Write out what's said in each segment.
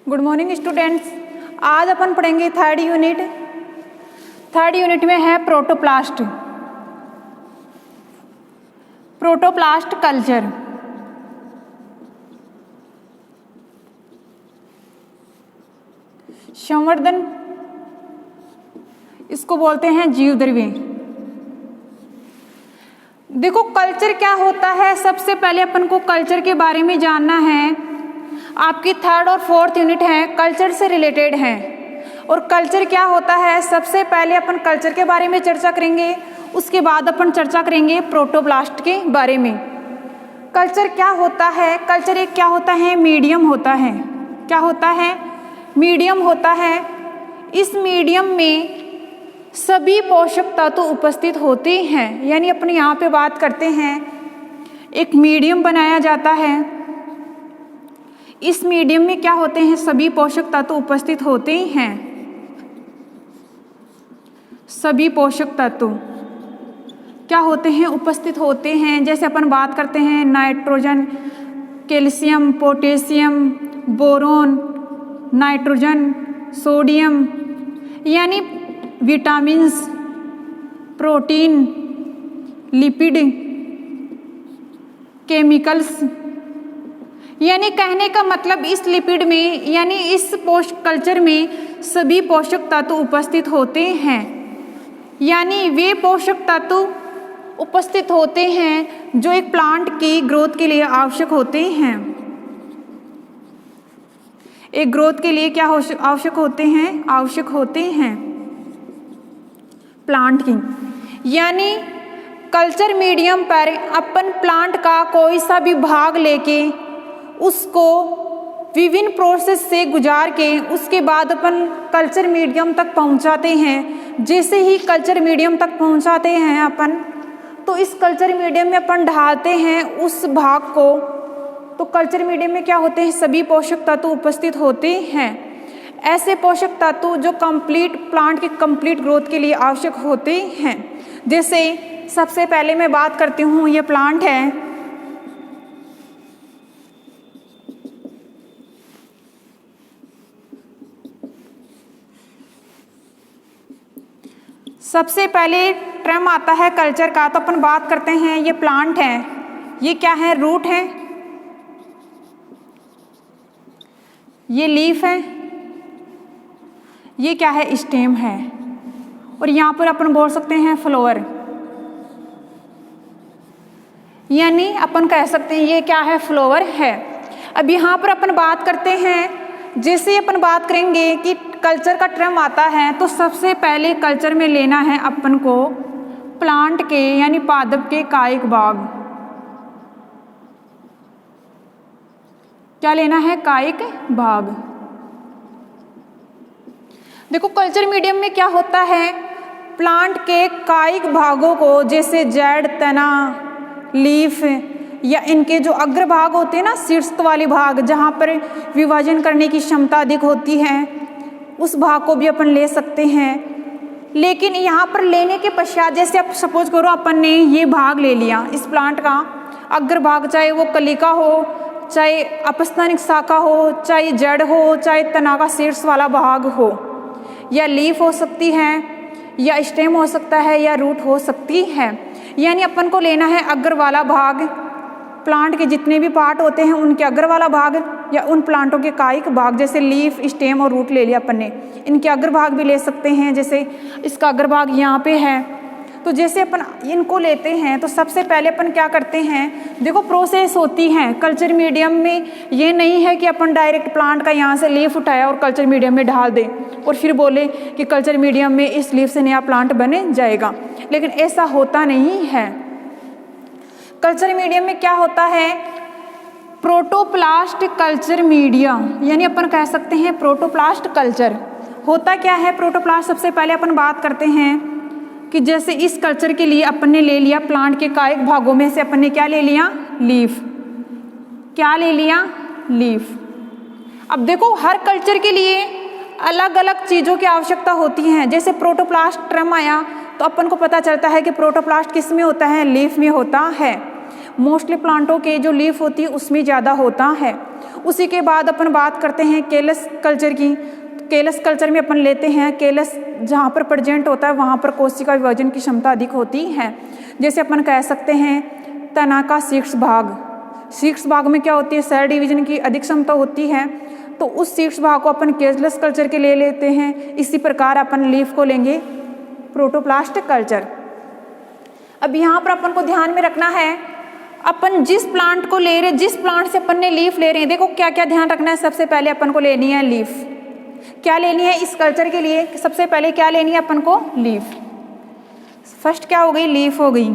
Good morning students. आज अपन पढ़ेंगे third unit. Third unit में है प्रोटोप्लास्ट। Protoplast culture. संवर्धन इसको बोलते हैं जीव द्रव्य। देखो कल्चर क्या होता है, सबसे पहले अपन को कल्चर के बारे में जानना है। आपकी थर्ड और फोर्थ यूनिट है कल्चर से रिलेटेड है। और कल्चर क्या होता है, सबसे पहले अपन कल्चर के बारे में चर्चा करेंगे, उसके बाद अपन चर्चा करेंगे प्रोटोप्लास्ट के बारे में। कल्चर क्या होता है, कल्चर एक क्या होता है, मीडियम होता है। क्या होता है, मीडियम होता है। इस मीडियम में सभी पोषक तत्व उपस्थित होते हैं, यानी अपन यहाँ पे बात करते हैं एक मीडियम बनाया जाता है। इस मीडियम में क्या होते हैं, सभी पोषक तत्व उपस्थित होते हैं। सभी पोषक तत्व क्या होते हैं, उपस्थित होते हैं। जैसे अपन बात करते हैं nitrogen, calcium, potassium, boron, nitrogen, sodium, यानी विटामिन्स, प्रोटीन, लिपिड, केमिकल्स। यानी कहने का मतलब इस लिपिड में यानी इस कल्चर में सभी पोषक तत्व उपस्थित होते हैं। यानी वे पोषक तत्व उपस्थित होते हैं जो एक प्लांट की ग्रोथ के लिए आवश्यक होते हैं। एक ग्रोथ के लिए क्या आवश्यक होते हैं, आवश्यक होते हैं प्लांट की। यानी कल्चर मीडियम पर अपन प्लांट का कोई सा भी भाग लेके उसको विभिन्न प्रोसेस से गुजार के उसके बाद अपन कल्चर मीडियम तक पहुंचाते हैं। जैसे ही कल्चर मीडियम तक पहुंचाते हैं अपन, तो इस कल्चर मीडियम में अपन ढालते हैं उस भाग को। तो कल्चर मीडियम में क्या होते हैं, सभी पोषक तत्व उपस्थित होते हैं। ऐसे पोषक तत्व जो कंप्लीट प्लांट की कंप्लीट ग्रोथ के लिए आवश्यक होते हैं। जैसे सबसे पहले मैं बात करती हूँ, ये प्लांट है। सबसे पहले टर्म आता है कल्चर का, तो अपन बात करते हैं ये प्लांट है। ये क्या है, रूट है, ये लीफ है, ये क्या है, स्टेम है, और यहाँ पर अपन बोल सकते हैं फ्लावर। यानी अपन कह सकते हैं ये क्या है, फ्लावर है। अब यहाँ पर अपन बात करते हैं, जैसे अपन बात करेंगे कि कल्चर का टर्म आता है, तो सबसे पहले कल्चर में लेना है अपन को प्लांट के यानी पादप के कायिक भाग। क्या लेना है, कायिक भाग। देखो कल्चर मीडियम में क्या होता है, प्लांट के कायिक भागों को, जैसे जड़, तना, लीफ, या इनके जो अग्रभाग होते हैं ना, शीर्ष वाले भाग जहाँ पर विभाजन करने की क्षमता अधिक होती है, उस भाग को भी अपन ले सकते हैं। लेकिन यहाँ पर लेने के पश्चात, जैसे आप सपोज करो अपन ने ये भाग ले लिया इस प्लांट का अग्रभाग, चाहे वो कलिका हो, चाहे अपस्थानिक शाखा हो, चाहे जड़ हो, चाहे तना का शीर्ष वाला भाग हो, या लीफ हो सकती है, या स्टेम हो सकता है, या रूट हो सकती है। यानी अपन को लेना है अग्र वाला भाग। प्लांट के जितने भी पार्ट होते हैं उनके अग्र वाला भाग, या उन प्लांटों के कायिक भाग, जैसे लीफ, स्टेम और रूट ले लिया अपन ने। इनके अग्र भाग भी ले सकते हैं, जैसे इसका अग्र भाग यहाँ पे है। तो जैसे अपन इनको लेते हैं, तो सबसे पहले अपन क्या करते हैं, देखो प्रोसेस होती है कल्चर मीडियम में। ये नहीं है कि अपन डायरेक्ट प्लांट का यहाँ से लीफ उठाया और कल्चर मीडियम में ढाल दें और फिर बोले कि कल्चर मीडियम में इस लीफ से नया प्लांट बने जाएगा, लेकिन ऐसा होता नहीं है। कल्चर मीडियम में क्या होता है, प्रोटोप्लास्ट कल्चर मीडिया, यानी अपन कह सकते हैं प्रोटोप्लास्ट कल्चर। होता क्या है प्रोटोप्लास्ट, सबसे पहले अपन बात करते हैं कि जैसे इस कल्चर के लिए अपन ने ले लिया प्लांट के कायिक भागों में से अपन ने क्या ले लिया, लीफ। क्या ले लिया, लीफ। अब देखो हर कल्चर के लिए अलग अलग चीज़ों की आवश्यकता होती है। जैसे प्रोटोप्लास्ट टर्म आया तो अपन को पता चलता है कि प्रोटोप्लास्ट किस में होता है, लीफ में होता है। मोस्टली प्लांटों के जो लीफ होती है उसमें ज़्यादा होता है। उसी के बाद अपन बात करते हैं केलस कल्चर की। केलस कल्चर में अपन लेते हैं केलस जहाँ पर प्रेजेंट होता है वहाँ पर कोशिका विभाजन की क्षमता अधिक होती है। जैसे अपन कह सकते हैं तना का शीर्ष भाग, शीर्ष भाग में क्या होती है, सेल डिवीजन की अधिक क्षमता होती है, तो उस शीर्ष भाग को अपन केलस कल्चर के ले लेते हैं। इसी प्रकार अपन लीफ को लेंगे प्रोटोप्लास्ट कल्चर। अब यहाँ पर अपन को ध्यान में रखना है, अपन जिस प्लांट को ले रहे, जिस प्लांट से अपन ने लीफ ले रहे हैं, देखो क्या क्या ध्यान रखना है। सबसे पहले अपन को लेनी है लीफ। क्या लेनी है इस कल्चर के लिए, सबसे पहले क्या लेनी है अपन को, लीफ। फर्स्ट क्या हो गई, लीफ हो गई।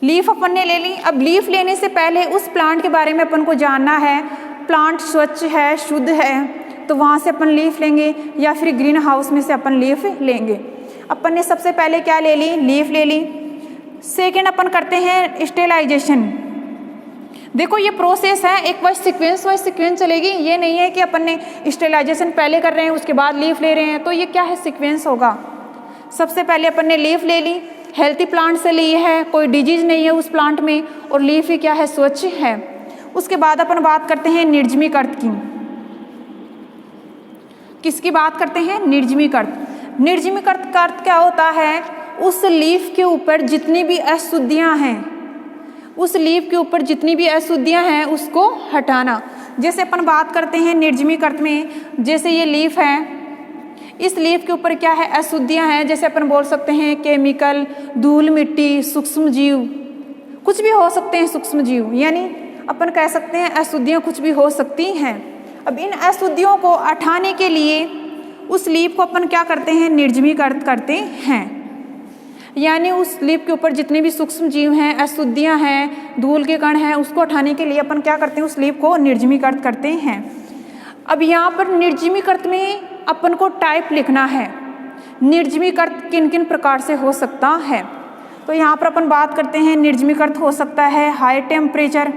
लीफ अपन ने ले ली। अब लीफ लेने से पहले उस प्लांट के बारे में अपन को जानना है, प्लांट स्वच्छ है, शुद्ध है, तो वहाँ से अपन लीफ लेंगे, या फिर ग्रीन हाउस में से अपन लीफ लेंगे। अपन ने सबसे पहले क्या ले ली, लीफ ले ली। सेकेंड अपन करते हैं स्टेलाइजेशन। देखो ये प्रोसेस है, एक वाइज सीक्वेंस चलेगी। ये नहीं है कि अपन ने स्टेलाइजेशन पहले कर रहे हैं उसके बाद लीफ ले रहे हैं, तो ये क्या है, सीक्वेंस होगा। सबसे पहले अपन ने लीफ ले ली, हेल्थी प्लांट से ली है, कोई डिजीज नहीं है उस प्लांट में, और लीफ ही क्या है, स्वच्छ है। उसके बाद अपन बात करते हैं निर्जमीकरण की। किसकी बात करते हैं, निर्जमीकरण। निर्जमीकरण क्या होता है, उस लीफ के ऊपर जितनी भी अशुद्धियां हैं, उस लीफ के ऊपर जितनी भी अशुद्धियां हैं उसको हटाना। जैसे अपन बात करते हैं निर्जमीकरण में, जैसे ये लीफ है, इस लीफ के ऊपर क्या है, अशुद्धियां हैं। जैसे अपन बोल सकते हैं केमिकल, धूल मिट्टी, सूक्ष्म जीव, कुछ भी हो सकते हैं सूक्ष्म जीव, यानी अपन कह सकते हैं अशुद्धियां कुछ भी हो सकती हैं। अब इन अशुद्धियों को हटाने के लिए उस लीफ को अपन क्या करते हैं, निर्जमीकरण करते हैं। यानी उस लीफ के ऊपर जितने भी सूक्ष्म जीव हैं, अशुद्धियां हैं, धूल के कण हैं, उसको हटाने के लिए अपन क्या करते हैं, उस लीफ को निर्जमीकरण करते हैं। अब यहाँ पर निर्जमीकरण में अपन को टाइप लिखना है, निर्जमीकरण किन किन प्रकार से हो सकता है। तो यहाँ पर अपन बात करते हैं निर्जमीकरण हो सकता है हाई टेम्परेचर,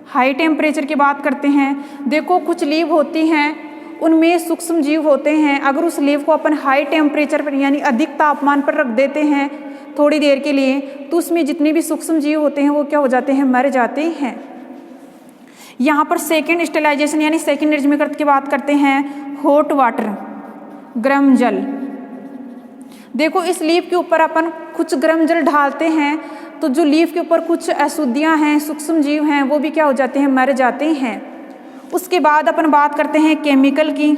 हाई टेम्परेचर की बात करते हैं। देखो कुछ लीफ होती हैं उनमें सूक्ष्म जीव होते हैं, अगर उस लीफ को अपन हाई टेम्परेचर पर यानी अधिक तापमान पर रख देते हैं थोड़ी देर के लिए, तो उसमें जितने भी सूक्ष्म जीव होते हैं वो क्या हो जाते हैं, मर जाते हैं। यहाँ पर सेकेंड स्टेलाइजेशन यानी सेकेंड निर्जमीकरण की बात करते हैं हॉट वाटर, गर्म जल। देखो इस लीफ के ऊपर अपन कुछ गर्म जल ढालते हैं, तो जो लीफ के ऊपर कुछ अशुद्धियाँ हैं, सूक्ष्म जीव हैं, वो भी क्या हो जाते हैं, मर जाते हैं। उसके बाद अपन बात करते हैं केमिकल की।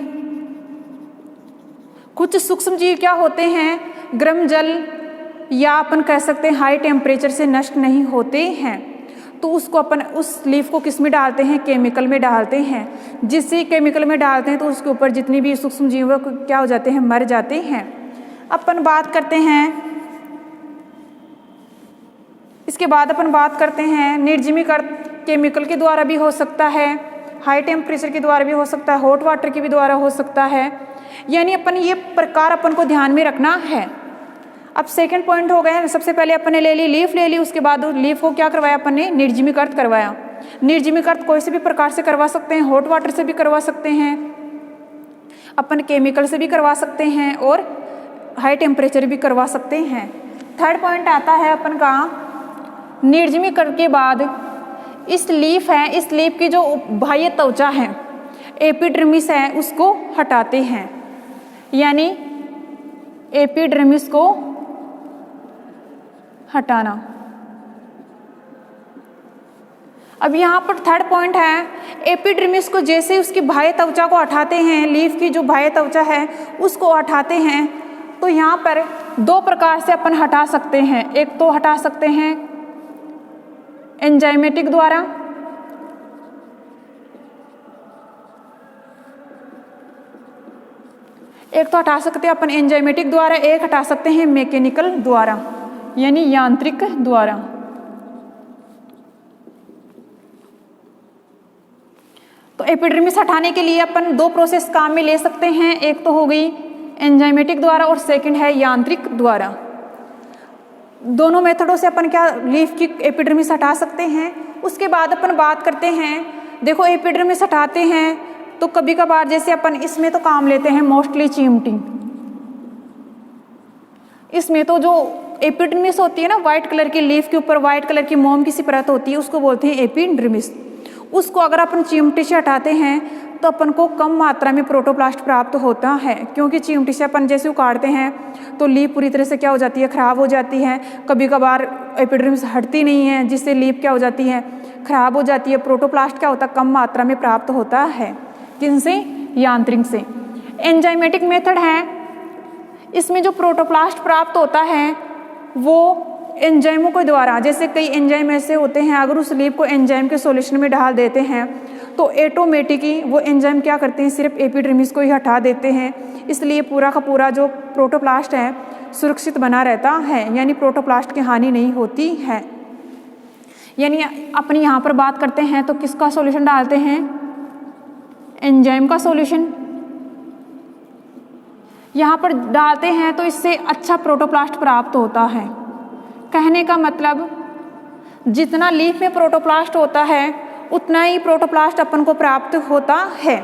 कुछ सूक्ष्म जीव क्या होते हैं, गर्म जल या अपन कह सकते हैं हाई टेम्परेचर से नष्ट नहीं होते हैं, तो उसको अपन उस लीफ को किस में डालते हैं, केमिकल में डालते हैं। जिससे केमिकल में डालते हैं तो उसके ऊपर जितनी भी सूक्ष्म जीव क्या हो जाते हैं, मर जाते हैं। अपन बात करते हैं, इसके बाद अपन बात करते हैं निर्जमीकरण केमिकल के द्वारा भी हो सकता है, हाई टेम्परेचर के द्वारा भी हो सकता है, हॉट वाटर के भी द्वारा हो सकता है। यानी अपन ये प्रकार अपन को ध्यान में रखना है। अब सेकंड पॉइंट हो गए, सबसे पहले अपन ने ले ली लीफ, ले ली, उसके बाद लीफ को क्या करवाया अपन ने, निर्जमीकरण करवाया। निर्जमीकरण कोई से भी प्रकार से करवा सकते हैं, हॉट वाटर से भी करवा सकते हैं, अपन केमिकल से भी करवा सकते हैं, और हाई टेम्परेचर भी करवा सकते हैं। थर्ड पॉइंट आता है अपन का, निर्जमीकरण के बाद इस लीफ है, इस लीफ की जो बाह्य त्वचा है, एपिडर्मिस है, उसको हटाते हैं, यानी एपिडर्मिस को हटाना। अब यहाँ पर थर्ड पॉइंट है, एपिडर्मिस को जैसे उसकी बाह्य त्वचा को हटाते हैं, लीफ की जो बाह्य त्वचा है उसको हटाते हैं, तो यहाँ पर दो प्रकार से अपन हटा सकते हैं। एक तो हटा सकते हैं एंजाइमेटिक द्वारा, एक तो हटा सकते हैं अपन एंजाइमेटिक द्वारा, एक हटा सकते हैं मैकेनिकल द्वारा यानी यांत्रिक द्वारा। तो एपिडर्मिस हटाने के लिए अपन दो प्रोसेस काम में ले सकते हैं, एक तो हो गई एंजाइमेटिक द्वारा और सेकंड है यांत्रिक द्वारा। दोनों मेथडों से अपन क्या लीफ की एपिडर्मिस हटा सकते हैं। उसके बाद अपन बात करते हैं, देखो एपिडर्मिस हटाते हैं तो कभी कभार जैसे अपन इसमें तो काम लेते हैं मोस्टली चिमटी, इसमें तो जो एपिडर्मिस होती है ना, व्हाइट कलर की लीफ के ऊपर व्हाइट कलर की मोम की सी परत होती है, उसको बोलते हैं एपिडर्मिस। उसको अगर अपन चिमटी से हटाते हैं तो अपन को कम मात्रा में प्रोटोप्लास्ट प्राप्त होता है, क्योंकि चिमटी से अपन जैसे उखाड़ते हैं तो लीफ पूरी तरह से क्या हो जाती है, खराब हो जाती है। कभी कभार एपिडर्मिस हटती नहीं है, जिससे लीफ क्या हो जाती है, खराब हो जाती है। प्रोटोप्लास्ट क्या होता है, कम मात्रा में प्राप्त होता है। किनसे, यांत्रिक से। एंजाइमेटिक मेथड है, इसमें जो प्रोटोप्लास्ट प्राप्त होता है वो एंजाइमों के द्वारा, जैसे कई एंजाइम ऐसे होते हैं अगर उस लीफ को एंजाइम के सॉल्यूशन में डाल देते हैं तो ऑटोमेटिकली वो एंजाइम क्या करते हैं, सिर्फ एपिडर्मिस को ही हटा देते हैं। इसलिए पूरा का पूरा जो प्रोटोप्लास्ट है सुरक्षित बना रहता है, यानी प्रोटोप्लास्ट की हानि नहीं होती है। यानी अपनी यहाँ पर बात करते हैं तो किसका सॉल्यूशन डालते हैं, एंजाइम का सॉल्यूशन यहाँ पर डालते हैं तो इससे अच्छा प्रोटोप्लास्ट प्राप्त होता है। कहने का मतलब जितना लीफ में प्रोटोप्लास्ट होता है उतना ही प्रोटोप्लास्ट अपन को प्राप्त होता है,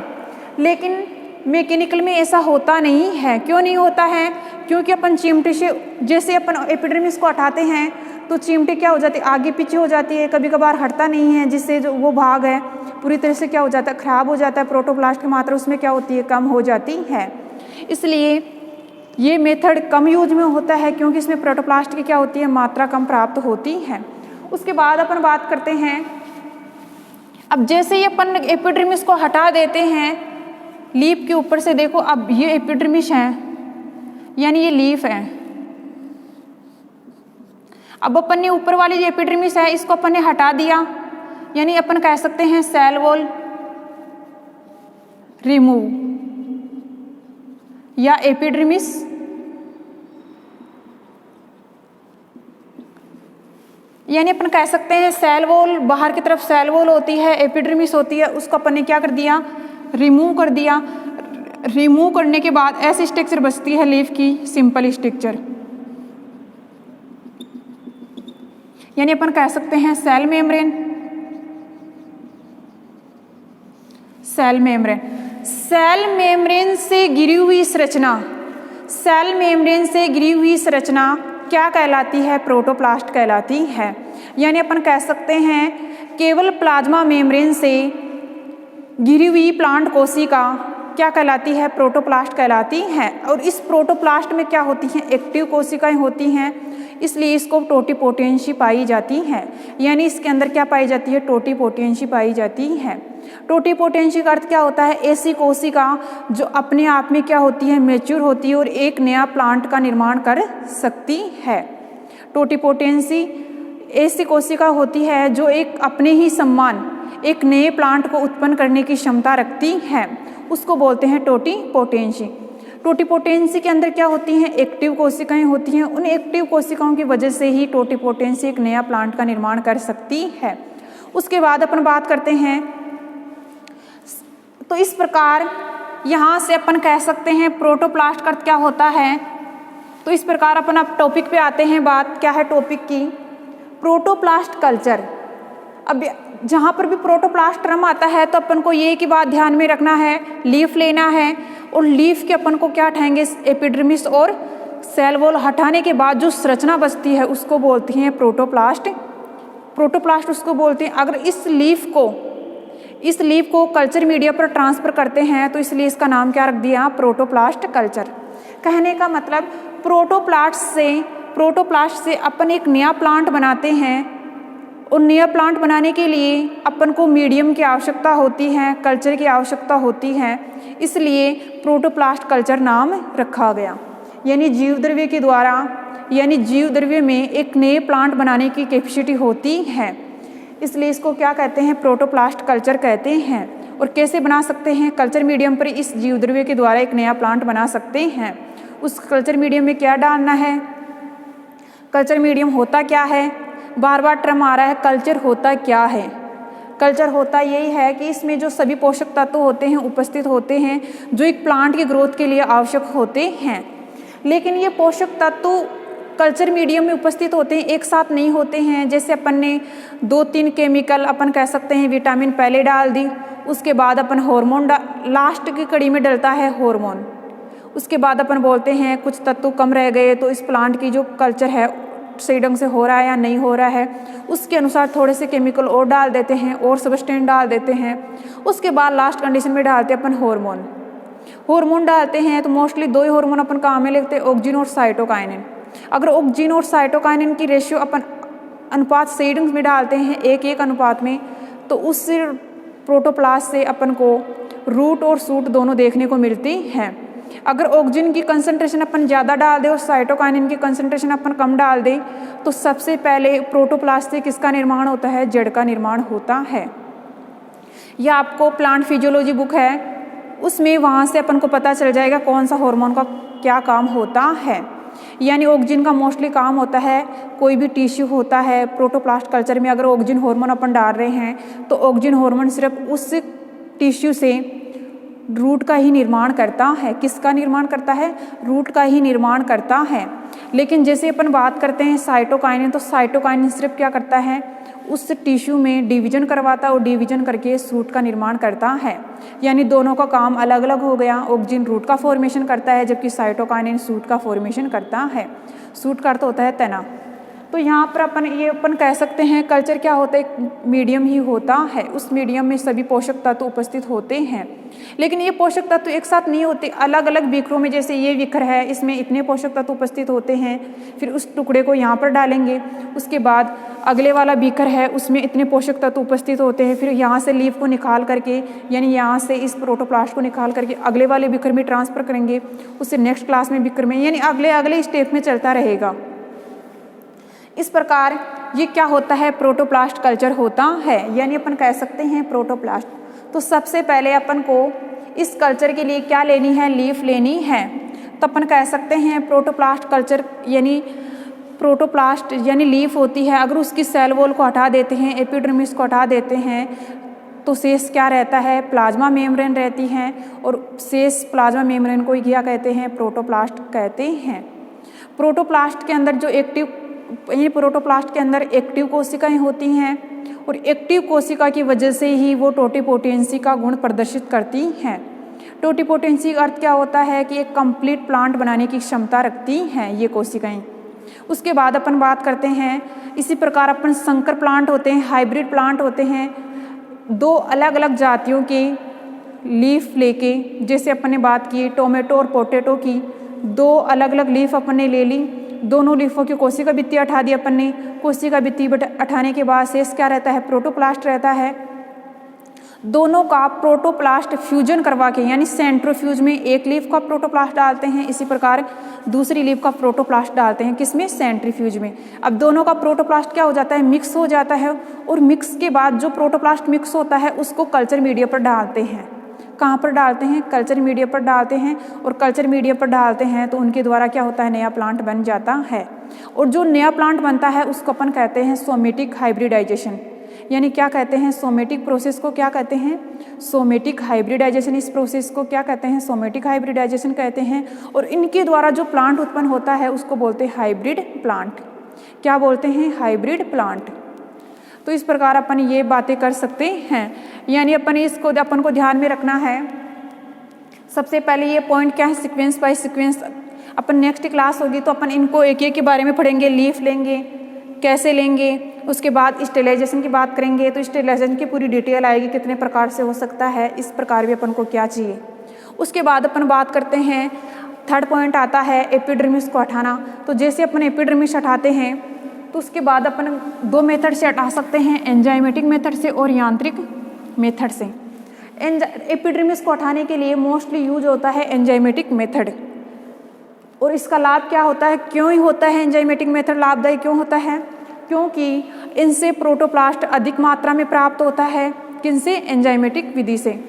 लेकिन मैकेनिकल में ऐसा होता नहीं है। क्यों नहीं होता है, क्योंकि अपन चिमटे से जैसे अपन एपिडर्मिस को हटाते हैं तो चिमटे क्या हो जाती है, आगे पीछे हो जाती है, कभी कभार हटता नहीं है, जिससे जो वो भाग है पूरी तरह से क्या हो जाता है, खराब हो जाता है। प्रोटोप्लास्ट की मात्रा उसमें क्या होती है, कम हो जाती है। इसलिए ये मेथड कम यूज में होता है, क्योंकि इसमें प्रोटोप्लास्ट की क्या होती है, मात्रा कम प्राप्त होती है। उसके बाद अपन बात करते हैं, अब जैसे ही अपन एपिडर्मिस को हटा देते हैं लीफ के ऊपर से, देखो अब ये एपिडर्मिस है यानी ये लीफ है। अब अपन ने ऊपर वाली जो एपिडर्मिस है इसको अपन ने हटा दिया, यानी अपन कह सकते हैं सेल वॉल रिमूव या एपिडर्मिस यानी अपन कह सकते हैं सेल वॉल, बाहर की तरफ सेल वॉल होती है, एपिडर्मिस होती है, उसको अपन ने क्या कर दिया, रिमूव कर दिया। रिमूव करने के बाद ऐसी स्ट्रक्चर बचती है लीफ की, सिंपल स्ट्रक्चर, यानी अपन कह सकते हैं cell membrane. Cell membrane, cell membrane से घिरी हुई संरचना, सेल मेम्ब्रेन से घिरी हुई संरचना क्या कहलाती है, प्रोटोप्लास्ट कहलाती है। यानी अपन कह सकते हैं केवल प्लाज्मा मेम्ब्रेन से घिरी हुई प्लांट कोशिका क्या कहलाती है, प्रोटोप्लास्ट कहलाती है। और इस प्रोटोप्लास्ट में क्या होती हैं, एक्टिव कोशिकाएं होती हैं, इसलिए इसको टोटिपोटेंसी पाई जाती है। यानी इसके अंदर क्या पाई जाती है, टोटिपोटेंसी पाई जाती है। टोटिपोटेंसी का अर्थ क्या होता है, ऐसी कोशिका जो अपने आप में क्या होती है, मैच्योर होती है और एक नया प्लांट का निर्माण कर सकती है। टोटिपोटेंसी ऐसी कोशिका होती है जो एक अपने ही समान एक नए प्लांट को उत्पन्न करने की क्षमता रखती है, उसको बोलते हैं टोटिपोटेंसी। टोटिपोटेंसी के अंदर क्या होती हैं, एक्टिव कोशिकाएं होती हैं। उन एक्टिव कोशिकाओं की वजह से ही टोटिपोटेंसी एक नया प्लांट का निर्माण कर सकती है। उसके बाद अपन बात करते हैं, तो इस प्रकार यहाँ से अपन कह सकते हैं प्रोटोप्लास्ट का अर्थ क्या होता है। तो इस प्रकार अपन अब टॉपिक पे आते हैं, बात क्या है टॉपिक की, प्रोटोप्लास्ट कल्चर। अब जहाँ पर भी प्रोटोप्लास्ट टर्म आता है तो अपन को ये की बात ध्यान में रखना है, लीफ लेना है और लीफ के अपन को क्या हटाएंगे, एपिडर्मिस और सेल वॉल हटाने के बाद जो संरचना बचती है उसको बोलती हैं प्रोटोप्लास्ट। प्रोटोप्लास्ट उसको बोलते हैं। अगर इस लीफ को कल्चर मीडिया पर ट्रांसफर करते हैं तो इसलिए इसका नाम क्या रख दिया, प्रोटोप्लास्ट कल्चर। कहने का मतलब प्रोटोप्लास्ट से अपन एक नया प्लांट बनाते हैं और नया प्लांट बनाने के लिए अपन को मीडियम की आवश्यकता होती है, कल्चर की आवश्यकता होती है, इसलिए प्रोटोप्लास्ट कल्चर नाम रखा गया। यानी जीव द्रव्य के द्वारा, यानी जीव द्रव्य में एक नए प्लांट बनाने की कैपेसिटी होती है, इसलिए इसको क्या कहते हैं, प्रोटोप्लास्ट कल्चर कहते हैं। और कैसे बना सकते हैं, कल्चर मीडियम पर इस जीव द्रव्य के द्वारा एक नया प्लांट बना सकते हैं। उस कल्चर मीडियम में क्या डालना है, कल्चर मीडियम होता क्या है, बार बार टर्म आ रहा है, कल्चर होता क्या है। कल्चर होता यही है कि इसमें जो सभी पोषक तत्व होते हैं उपस्थित होते हैं जो एक प्लांट की ग्रोथ के लिए आवश्यक होते हैं। लेकिन ये पोषक तत्व कल्चर मीडियम में उपस्थित होते हैं, एक साथ नहीं होते हैं। जैसे अपन ने 2-3 केमिकल, अपन कह सकते हैं विटामिन पहले डाल दी, उसके बाद अपन हार्मोन लास्ट की कड़ी में डलता है हार्मोन, उसके बाद अपन बोलते हैं कुछ तत्व कम रह गए तो इस प्लांट की जो कल्चर है सही ढंग से हो रहा है या नहीं हो रहा है, उसके अनुसार थोड़े से केमिकल और डाल देते हैं और सबस्टेंस डाल देते हैं। उसके बाद लास्ट कंडीशन में डालते हैं अपन हार्मोन डालते हैं। तो मोस्टली 2 ही हार्मोन अपन काम में लेते हैं, ऑक्सिन और साइटोकाइनिन। अगर ऑक्सिन और साइटोकाइनिन की रेशियो अपन अनुपात सही ढंग में डालते हैं 1:1 अनुपात में, तो उस प्रोटोप्लास्ट से अपन को रूट और शूट दोनों देखने को मिलती हैं। अगर ऑक्सिन की कंसंट्रेशन अपन ज़्यादा डाल दें और साइटोकाइनिन की कंसंट्रेशन अपन कम डाल दें, तो सबसे पहले प्रोटोप्लास्ट से किसका निर्माण होता है? जड़ का निर्माण होता है। यह आपको प्लांट फिजियोलॉजी बुक है, उसमें वहाँ से अपन को पता चल जाएगा कौन सा हार्मोन का क्या काम होता है। यानी ऑक्सिन का मोस्टली काम होता है, कोई भी टिश्यू होता है प्रोटोप्लास्ट कल्चर में, अगर ऑक्सिन हार्मोन अपन डाल रहे हैं तो ऑक्सिन हार्मोन सिर्फ उस टिश्यू से रूट का ही निर्माण करता है। किसका निर्माण करता है? रूट का ही निर्माण करता है। लेकिन जैसे अपन बात करते हैं साइटोकाइनिन, तो साइटोकाइनिन सिर्फ क्या करता है? उस टिश्यू में डिवीजन करवाता है और डिवीजन करके शूट का निर्माण करता है। यानी दोनों का काम अलग अलग हो गया। ऑक्सिन रूट का फॉर्मेशन करता है जबकि साइटोकाइनिन शूट का फॉर्मेशन करता है। शूट का अर्थ होता है तना। तो यहाँ पर अपन कह सकते हैं कल्चर क्या होता है? एक मीडियम ही होता है, उस मीडियम में सभी पोषक तत्व उपस्थित होते हैं। लेकिन ये पोषक तत्व एक साथ नहीं होते, अलग अलग बीकरों में, जैसे ये बीकर है इसमें इतने पोषक तत्व उपस्थित होते हैं, फिर उस टुकड़े को यहाँ पर डालेंगे, उसके बाद अगले वाला बीकर है उसमें इतने पोषक तत्व उपस्थित होते हैं, फिर यहाँ से लीफ को निकाल करके यानी यहाँ से इस प्रोटोप्लास्ट को निकाल करके अगले वाले बीकर में ट्रांसफर करेंगे, उससे नेक्स्ट क्लास में बीकर में, यानी अगले स्टेप में चलता रहेगा। इस प्रकार ये क्या होता है? प्रोटोप्लास्ट कल्चर होता है, यानी अपन कह सकते हैं प्रोटोप्लास्ट। तो सबसे पहले अपन को इस कल्चर के लिए क्या लेनी है? लीफ लेनी है। तो अपन कह सकते हैं प्रोटोप्लास्ट कल्चर यानी लीफ होती है। अगर उसकी सेल वॉल को हटा देते हैं, एपिडर्मिस को हटा देते हैं, तो शेष क्या रहता है? प्लाज्मा मेम्ब्रेन रहती है, और शेष प्लाज्मा मेम्ब्रेन को क्या कहते हैं? प्रोटोप्लास्ट कहते हैं। प्रोटोप्लास्ट के अंदर एक्टिव कोशिकाएं होती हैं, और एक्टिव कोशिका की वजह से ही वो टोटिपोटेंसी का गुण प्रदर्शित करती हैं। टोटिपोटेंसी का अर्थ क्या होता है? कि एक कंप्लीट प्लांट बनाने की क्षमता रखती हैं ये कोशिकाएं। उसके बाद अपन बात करते हैं, इसी प्रकार अपन संकर प्लांट होते हैं, हाइब्रिड प्लांट होते हैं। 2 अलग अलग जातियों के लीफ लेके, जैसे अपन ने बात की टोमेटो और पोटैटो की, 2 अलग अलग लीफ अपन ने ले ली, दोनों लीफों की कोशिका भित्ति हटा दी अपन ने। कोशिका भित्ति हटाने के बाद शेष क्या रहता है? प्रोटोप्लास्ट रहता है। दोनों का प्रोटोप्लास्ट फ्यूजन करवा के, यानी सेंट्रोफ्यूज में एक लीफ का प्रोटोप्लास्ट डालते हैं, इसी प्रकार दूसरी लीफ का प्रोटोप्लास्ट डालते हैं। किसमें? सेंट्रीफ्यूज में। अब दोनों का प्रोटोप्लास्ट क्या हो जाता है? मिक्स हो जाता है, और मिक्स के बाद जो प्रोटोप्लास्ट मिक्स होता है उसको कल्चर मीडिया पर डालते हैं। कहाँ पर डालते हैं? कल्चर मीडिया पर डालते हैं, और कल्चर मीडिया पर डालते हैं तो उनके द्वारा क्या होता है? नया प्लांट बन जाता है। और जो नया प्लांट बनता है उसको अपन कहते हैं सोमेटिक हाइब्रिडाइजेशन। यानी क्या कहते हैं? सोमेटिक प्रोसेस को क्या कहते हैं? Somatic hybridisation. इस प्रोसेस को क्या कहते हैं? सोमेटिक हाइब्रिडाइजेशन कहते हैं। और इनके द्वारा जो प्लांट उत्पन्न होता है उसको बोलते हैं हाइब्रिड प्लांट। क्या बोलते हैं? Hybrid plant. तो इस प्रकार अपन ये बातें कर सकते हैं, यानी अपन को ध्यान में रखना है। सबसे पहले ये पॉइंट क्या है? Sequence by sequence. अपन नेक्स्ट क्लास होगी तो अपन इनको एक एक के बारे में पढ़ेंगे। लीफ लेंगे, कैसे लेंगे, उसके बाद स्टेरिलाइजेशन की बात करेंगे, तो स्टेरिलाइजेशन की पूरी डिटेल आएगी, कितने प्रकार से हो सकता है, इस प्रकार भी अपन को क्या चाहिए। उसके बाद अपन बात करते हैं, थर्ड पॉइंट आता है एपिडर्मिस को हटाना। तो जैसे अपन एपिडर्मिस हटाते हैं तो उसके बाद अपन 2 मेथड से हटा सकते हैं, एंजाइमेटिक मेथड से और यांत्रिक मेथड से। एपिडर्मिस को हटाने के लिए मोस्टली यूज होता है एंजाइमेटिक मेथड। और इसका लाभ क्या होता है? क्यों ही होता है एंजाइमेटिक मेथड लाभदायक क्यों होता है? क्योंकि इनसे प्रोटोप्लास्ट अधिक मात्रा में प्राप्त होता है। किनसे? एंजाइमेटिक विधि से।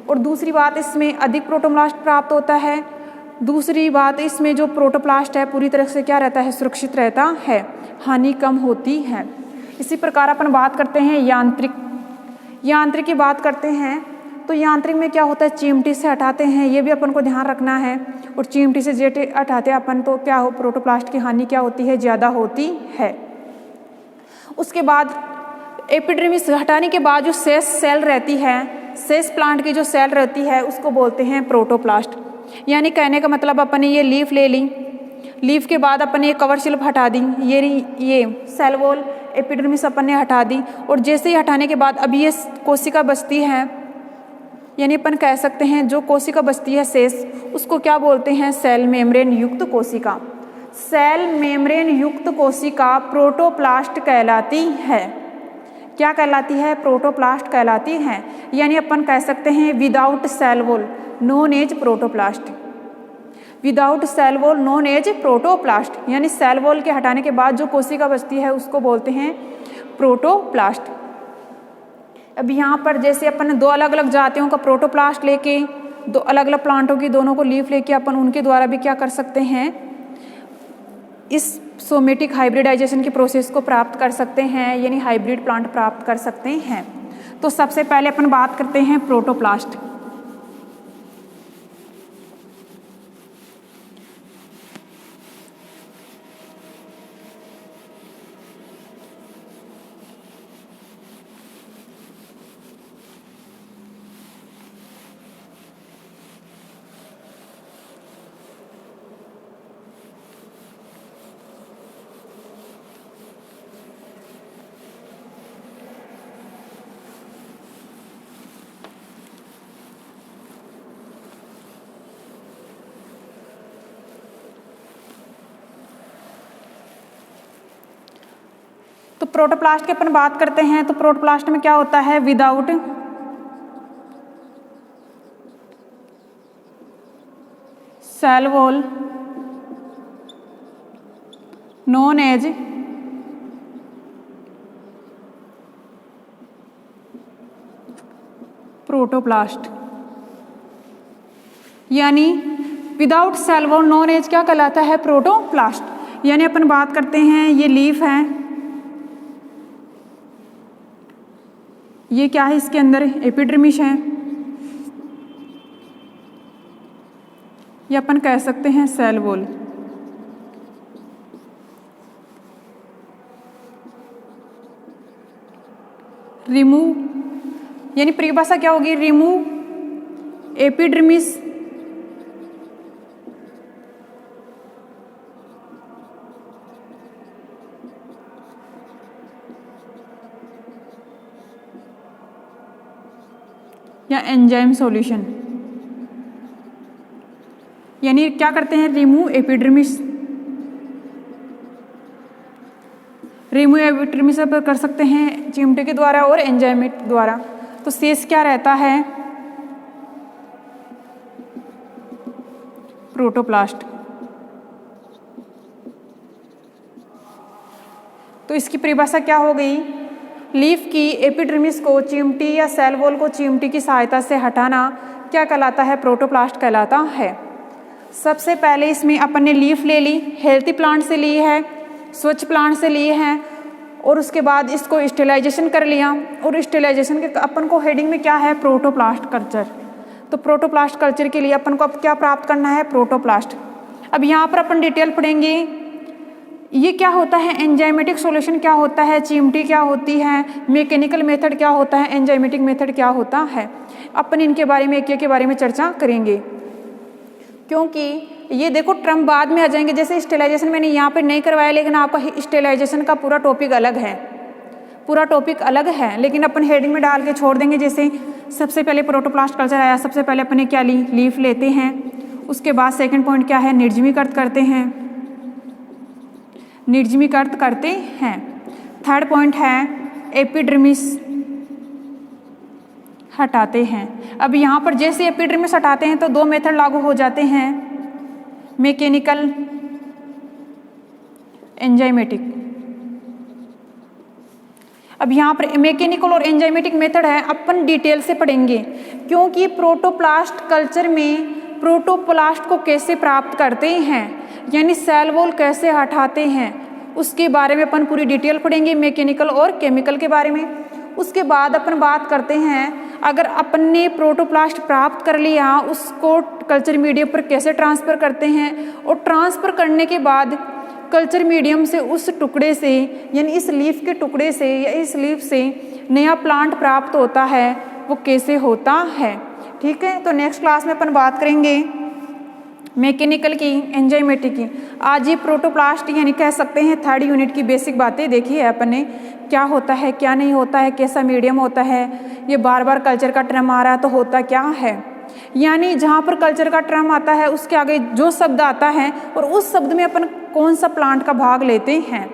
और दूसरी बात, इसमें अधिक प्रोटोप्लास्ट प्राप्त होता है। दूसरी बात, इसमें जो प्रोटोप्लास्ट है पूरी तरह से क्या रहता है? सुरक्षित रहता है, हानि कम होती है। इसी प्रकार अपन बात करते हैं यांत्रिक की बात करते हैं तो यांत्रिक में क्या होता है? चिमटी से हटाते हैं, ये भी अपन को ध्यान रखना है। और चिमटी से जेट हटाते हैं अपन तो क्या हो? प्रोटोप्लास्ट की हानि क्या होती है? ज़्यादा होती है। उसके बाद एपिडर्मिस हटाने के बाद जो शेष सेल रहती है, शेष प्लांट की जो सेल रहती है उसको बोलते हैं प्रोटोप्लास्ट। यानी कहने का मतलब अपन ने ये लीफ ले ली, लीफ के बाद अपन ने कवर स्लिप हटा दी, ये सेल वॉल एपिडर्मिस अपन ने हटा दी, और जैसे ही हटाने के बाद अब ये कोशिका बचती है, यानी अपन कह सकते हैं जो कोशिका बचती है शेष, उसको क्या बोलते हैं? सेल मेम्ब्रेन युक्त कोशिका। सेल मेम्ब्रेन युक्त कोशिका प्रोटोप्लास्ट कहलाती है। क्या कहलाती है? प्रोटोप्लास्ट कहलाती है। यानी अपन कह सकते हैं without cell wall known as protoplast, without cell wall known as protoplast, यानी सेल वॉल के हटाने के बाद जो कोशिका बचती है उसको बोलते हैं प्रोटोप्लास्ट। अब यहाँ पर जैसे अपन दो अलग अलग जातियों का प्रोटोप्लास्ट लेके, दो अलग अलग प्लांटों की दोनों को लीफ लेके अपन उनके द्वारा भी क्या कर सकते हैं? इस सोमेटिक हाइब्रिडाइजेशन के प्रोसेस को प्राप्त कर सकते हैं, यानी हाइब्रिड प्लांट प्राप्त कर सकते हैं। तो सबसे पहले अपन बात करते हैं प्रोटोप्लास्ट। तो प्रोटोप्लास्ट की अपन बात करते हैं, तो प्रोटोप्लास्ट में क्या होता है? Without cell wall known as protoplast, यानी without cell wall known as क्या कहलाता है? प्रोटोप्लास्ट। यानी अपन बात करते हैं ये लीफ है, ये क्या है? इसके अंदर एपिडर्मिस है, ये अपन कह सकते हैं सेल वॉल। रिमूव, यानी परिभाषा क्या होगी? रिमूव एपिडर्मिस या एंजाइम सॉल्यूशन, यानी क्या करते हैं? रिमूव एपिडर्मिस, रिमूव एपिडर्मिस कर सकते हैं चिमटे के द्वारा और एंजाइमेट द्वारा। तो शेष क्या रहता है? प्रोटोप्लास्ट। तो इसकी परिभाषा क्या हो गई? लीफ की एपिडर्मिस को चिमटी या सेल वॉल को चिमटी की सहायता से हटाना क्या कहलाता है? प्रोटोप्लास्ट कहलाता है। सबसे पहले इसमें अपन ने लीफ ले ली, हेल्थी प्लांट से ली है, स्वच्छ प्लांट से लिए हैं, और उसके बाद इसको स्टेलाइजेशन कर लिया, और स्टेलाइजेशन के अपन को हेडिंग में क्या है? Protoplast culture. तो प्रोटोप्लास्ट कल्चर के लिए अपन को अब क्या प्राप्त करना है? प्रोटोप्लास्ट। अब यहाँ पर अपन डिटेल पढ़ेंगे, ये क्या होता है? एंजाइमेटिक सॉल्यूशन क्या होता है? चिमटी क्या होती है? मैकेनिकल मेथड क्या होता है? एंजाइमेटिक मेथड क्या होता है? अपन इनके बारे में एक के बारे में चर्चा करेंगे, क्योंकि ये देखो टर्म बाद में आ जाएंगे। जैसे स्टेलाइजेशन मैंने यहाँ पे नहीं करवाया, लेकिन आपका स्टेलाइजेशन का पूरा टॉपिक अलग है, पूरा टॉपिक अलग है, लेकिन अपन हेडिंग में डाल के छोड़ देंगे। जैसे सबसे पहले प्रोटोप्लास्ट कल्चर आया, सबसे पहले अपन ने क्या ली? लीफ लेते हैं। उसके बाद सेकेंड पॉइंट क्या है? निर्जमीकरण करते हैं, निर्जमीकरण करते हैं। थर्ड पॉइंट है एपिडर्मिस हटाते हैं। अब यहाँ पर जैसे एपिडर्मिस हटाते हैं तो दो मेथड लागू हो जाते हैं, मैकेनिकल, एंजाइमेटिक। अब यहाँ पर मैकेनिकल और एंजाइमेटिक मेथड है, अपन डिटेल से पढ़ेंगे, क्योंकि प्रोटोप्लास्ट कल्चर में प्रोटोप्लास्ट को कैसे प्राप्त करते हैं, यानी सेल वॉल कैसे हटाते हैं, उसके बारे में अपन पूरी डिटेल पढ़ेंगे, मैकेनिकल और केमिकल के बारे में। उसके बाद अपन बात करते हैं, अगर अपन ने प्रोटोप्लास्ट प्राप्त कर लिया, उसको कल्चर मीडियम पर कैसे ट्रांसफ़र करते हैं, और ट्रांसफ़र करने के बाद कल्चर मीडियम से उस टुकड़े से, यानी इस लीफ के टुकड़े से या इस लीफ से नया प्लांट प्राप्त होता है, वो कैसे होता है। ठीक है, तो नेक्स्ट क्लास में अपन बात करेंगे मैकेनिकल की, एंजाइमेटिक की। आज ये प्रोटोप्लास्ट यानी कह सकते हैं 3rd यूनिट की बेसिक बातें देखी है अपन ने, क्या होता है क्या नहीं होता है, कैसा मीडियम होता है, ये बार बार कल्चर का टर्म आ रहा है तो होता क्या है, यानी जहाँ पर कल्चर का टर्म आता है उसके आगे जो शब्द आता है और उस शब्द में अपन कौन सा प्लांट का भाग लेते हैं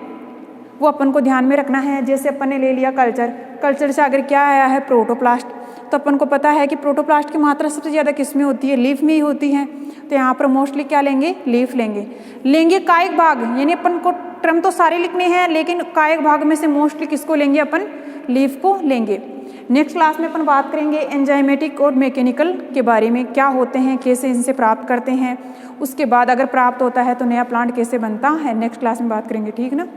वो अपन को ध्यान में रखना है। जैसे अपन ने ले लिया कल्चर, कल्चर से अगर क्या आया है प्रोटोप्लास्ट, तो अपन को पता है कि प्रोटोप्लास्ट की मात्रा सबसे ज़्यादा किस में होती है, लीफ में ही होती है, तो यहाँ पर मोस्टली क्या लेंगे, लीफ लेंगे कायिक भाग, यानी अपन को टर्म तो सारे लिखने हैं लेकिन कायिक भाग में से मोस्टली किसको लेंगे, अपन लीफ को लेंगे। नेक्स्ट क्लास में अपन बात करेंगे एंजाइमेटिक और मैकेनिकल के बारे में, क्या होते हैं, कैसे इनसे प्राप्त करते हैं, उसके बाद अगर प्राप्त होता है तो नया प्लांट कैसे बनता है, नेक्स्ट क्लास में बात करेंगे, ठीक ना।